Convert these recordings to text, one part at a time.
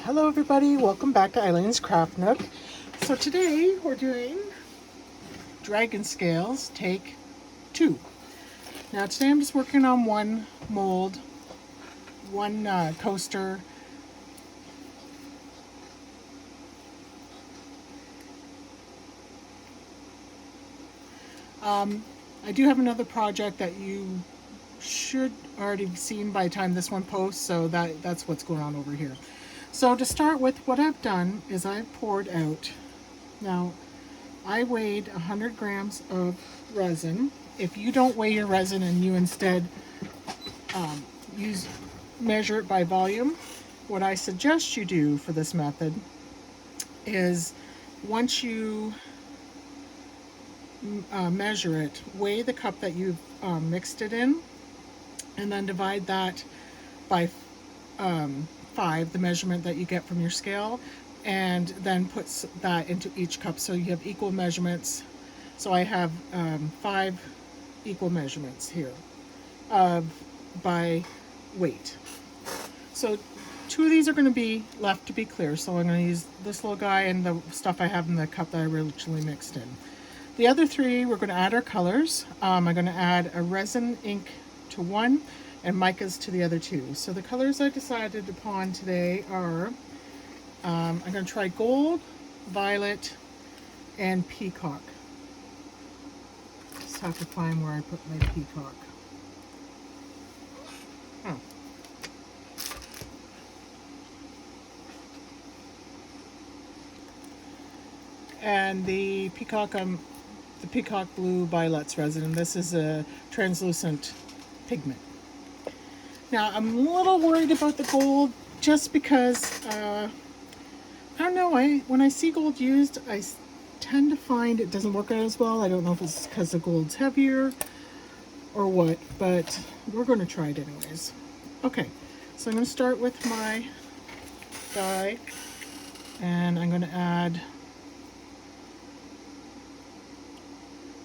Hello everybody, welcome back to Eileen's Craft Nook. So today we're doing dragon scales take 2. Now today I'm just working on one mold, one coaster. I do have another project that you should already have seen by the time this one posts, so that's what's going on over here. So to start with, what I've done is I've poured out, now I weighed 100 grams of resin. If you don't weigh your resin and you instead measure it by volume, what I suggest you do for this method is once you measure it, weigh the cup that you've mixed it in, and then divide that by 5, the measurement that you get from your scale, and then put that into each cup so you have equal measurements. So I have 5 equal measurements here by weight. So 2 of these are going to be left to be clear, so I'm going to use this little guy and the stuff I have in the cup that I originally mixed in. The other 3, we're going to add our colors. I'm going to add a resin ink to one and micas to the other 2. So the colors I decided upon today are, I'm going to try gold, violet, and peacock. Just have to find where I put my peacock. Oh. And the peacock blue Violet's resin. This is a translucent pigment. Now I'm a little worried about the gold just because I don't know, when I see gold used, I tend to find it doesn't work out as well. I don't know if it's because the gold's heavier or what, but we're going to try it anyways. Okay, so I'm going to start with my dye, and I'm going to add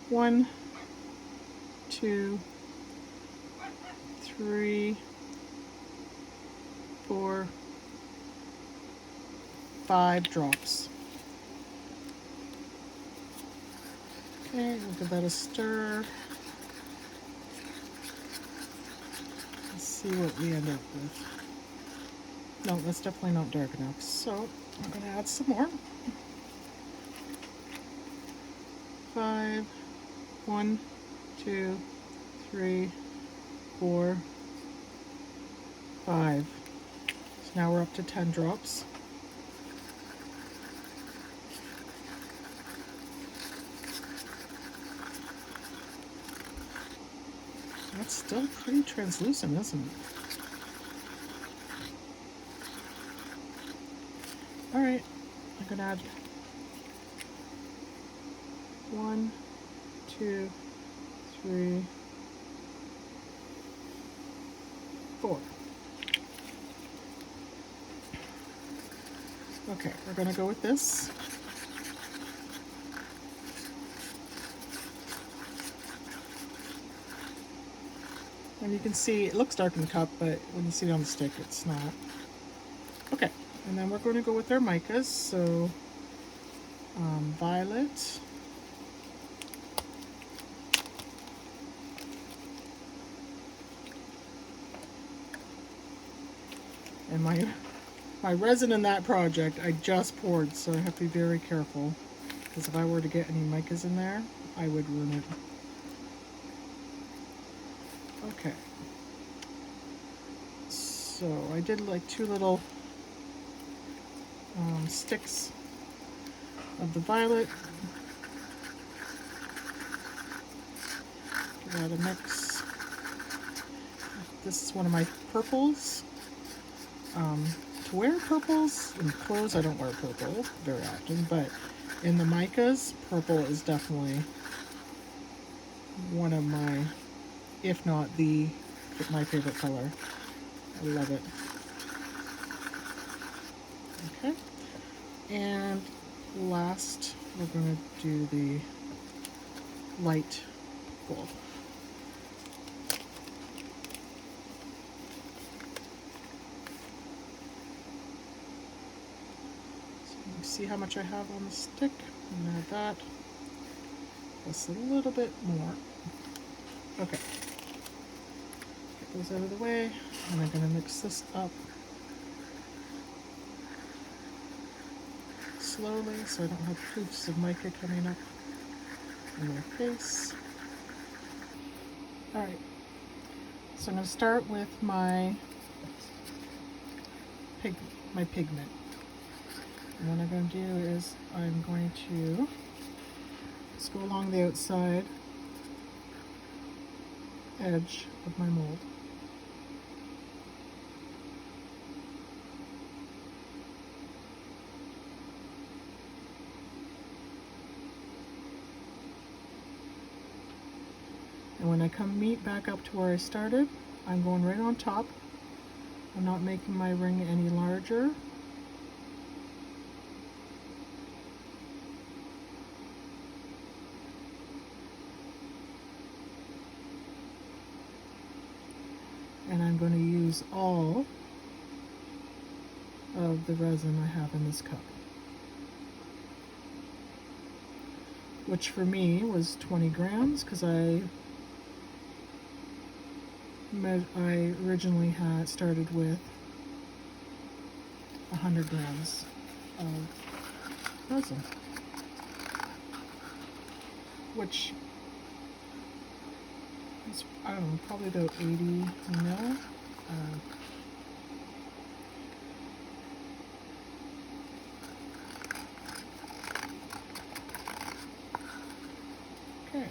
1, 2, 3, 4, 5 drops. Okay, we'll give that a stir. Let's see what we end up with. No, that's definitely not dark enough. So I'm going to add some more. 5, 1, 2, 3, 4, 5. So now we're up to 10 drops. That's still pretty translucent, isn't it? Alright, I'm going to add 1, 2, 3, 4. Okay, we're going to go with this. And you can see it looks dark in the cup, but when you see it on the stick, it's not. Okay, and then we're going to go with our micas. So violet, and my resin in that project I just poured, so I have to be very careful, because if I were to get any micas in there, I would ruin it. Okay, so I did like 2 little sticks of the violet. Give that a mix. This is one of my purples. To wear purples in clothes, I don't wear purple very often, but in the micas, purple is definitely one of my, if not my favorite color. I love it. Okay, and last we're going to do the light gold. see how much I have on the stick, and add that. Plus a little bit more. Okay. Get those out of the way, and I'm going to mix this up slowly so I don't have proofs of mica coming up in my face. Alright, so I'm going to start with my pigment. And what I'm going to do is I'm going to just go along the outside edge of my mold. And when I come meet back up to where I started, I'm going right on top. I'm not making my ring any larger. And I'm going to use all of the resin I have in this cup, which for me was 20 grams because I originally had started with 100 grams of resin, which is, I don't know, probably about 80 mil. Okay.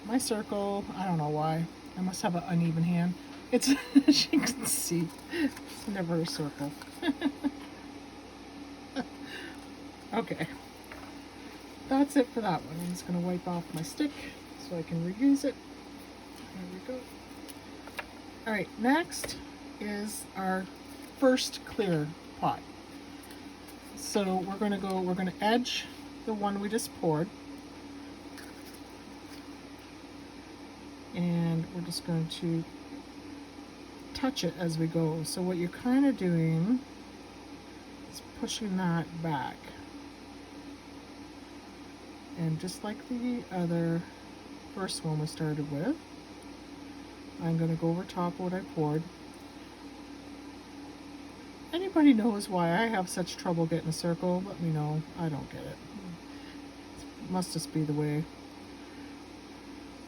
My circle, I don't know why. I must have an uneven hand. It's, as you can see, it's never a circle. Okay. That's it for that one. I'm just going to wipe off my stick so I can reuse it. There we go. Alright, next is our first clear pot. So we're going to edge the one we just poured. And we're just going to touch it as we go. So what you're kind of doing is pushing that back. And just like the other first one we started with, I'm going to go over top of what I poured. Anybody knows why I have such trouble getting a circle? Let me know. I don't get it. It must just be the way.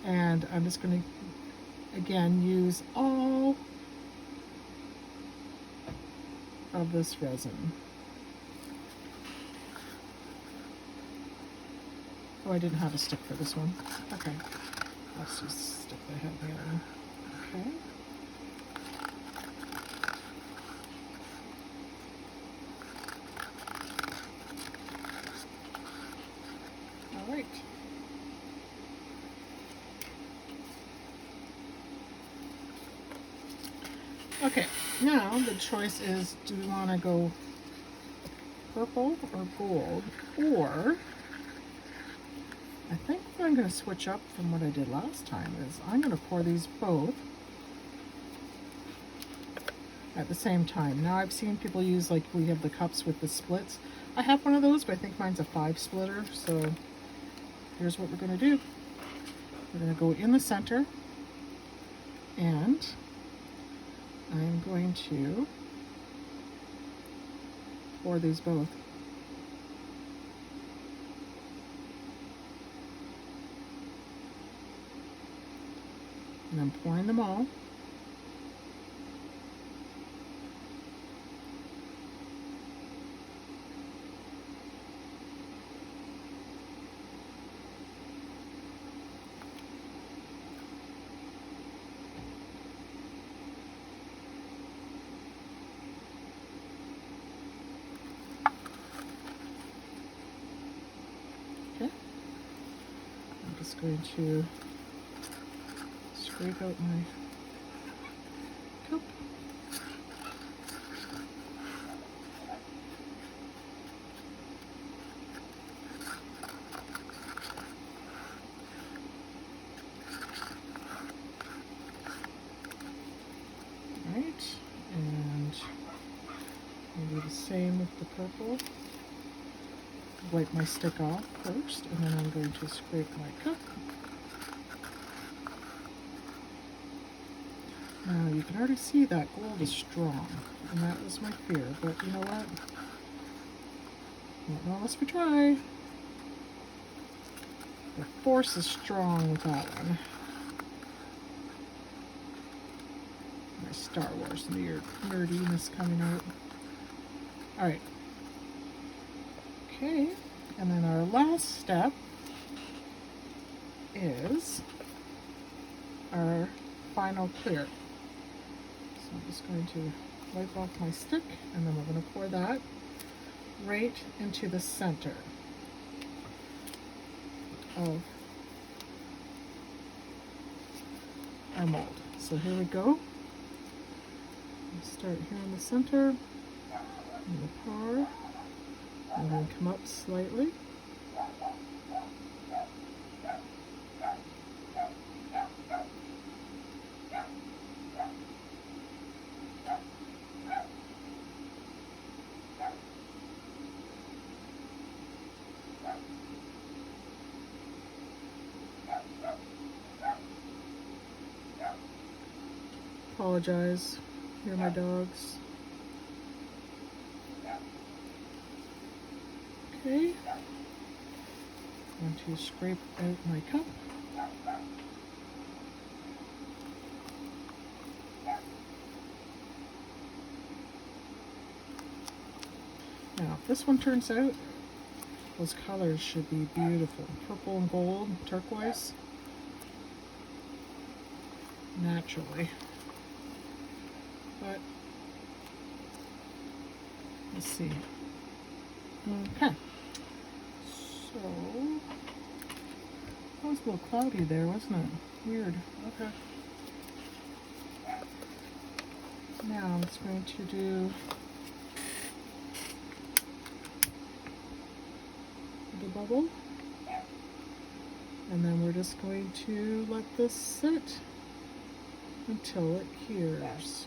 And I'm just going to, again, use all of this resin. Oh, I didn't have a stick for this one. Okay. Let's use the stick that I have here. Okay. All right. Okay, now the choice is, do we want to go purple or gold, or I think what I'm going to switch up from what I did last time is I'm going to pour these both at the same time. Now I've seen people use, like, we have the cups with the splits. I have one of those, but I think mine's a 5 splitter, so here's what we're going to do. We're going to go in the center, and I'm going to pour these both. And I'm pouring them all. Okay. I'm just going to scrape out my cup. Right, and do the same with the purple. Wipe my stick off first, and then I'm going to scrape my cup. Now you can already see that gold is strong, and that was my fear, but you know what? Not unless we try. The force is strong with that one. My Star Wars nerdiness coming out. Alright. Okay, and then our last step is our final clear. So I'm just going to wipe off my stick, and then we're going to pour that right into the center of our mold. So here we go. We'll start here in the center. I'm going to pour. I'm going to come up slightly. Apologize. Here are my dogs. Okay. I'm going to scrape out my cup. Now, if this one turns out, those colors should be beautiful. Purple and gold, turquoise. Naturally. But, let's see. Okay. So, that was a little cloudy there, wasn't it? Weird. Okay. Now I'm just going to do the bubble. And then we're just going to let this sit until it cures.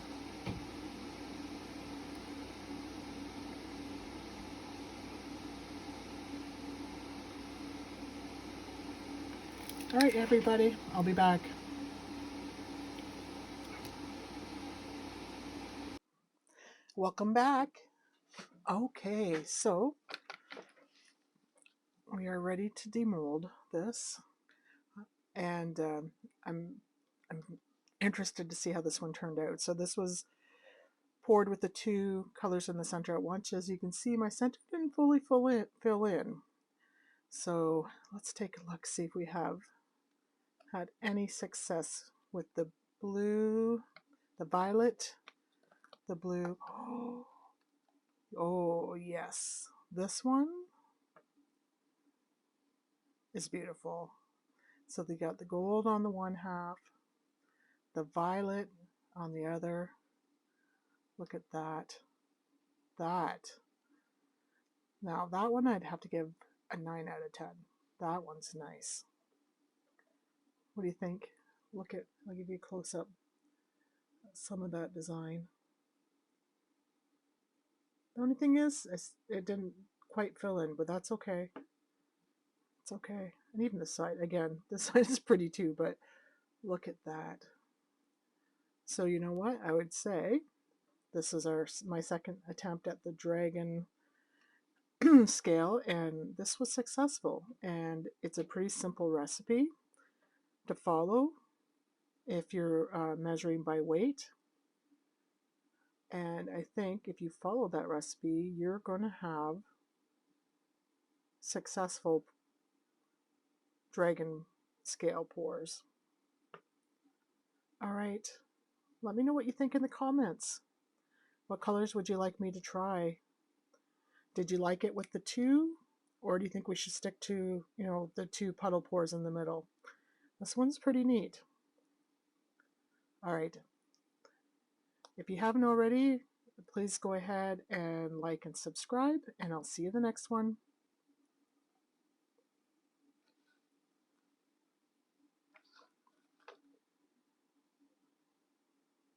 All right, everybody, I'll be back. Welcome back. Okay, so we are ready to demold this, and I'm interested to see how this one turned out. So this was poured with the two colors in the center at once. As you can see, my center didn't fully fill in. So let's take a look, see if we have had any success with the blue, the violet, the blue. Oh yes, this one is beautiful. So they got the gold on the one half, the violet on the other. Look at that. Now that one I'd have to give a 9 out of 10. That one's nice. What do you think? I'll give you a close up some of that design. The only thing is, it didn't quite fill in, but that's okay. It's okay. And even the side, again, this side is pretty too, but look at that. So you know what? I would say this is my second attempt at the dragon scale, and this was successful. And it's a pretty simple recipe to follow if you're measuring by weight. And I think if you follow that recipe, you're going to have successful dragon scale pours. All right, let me know what you think in the comments. What colors would you like me to try? Did you like it with the two, or do you think we should stick to, the two puddle pours in the middle? This one's pretty neat. All right. If you haven't already, please go ahead and like and subscribe, and I'll see you in the next one.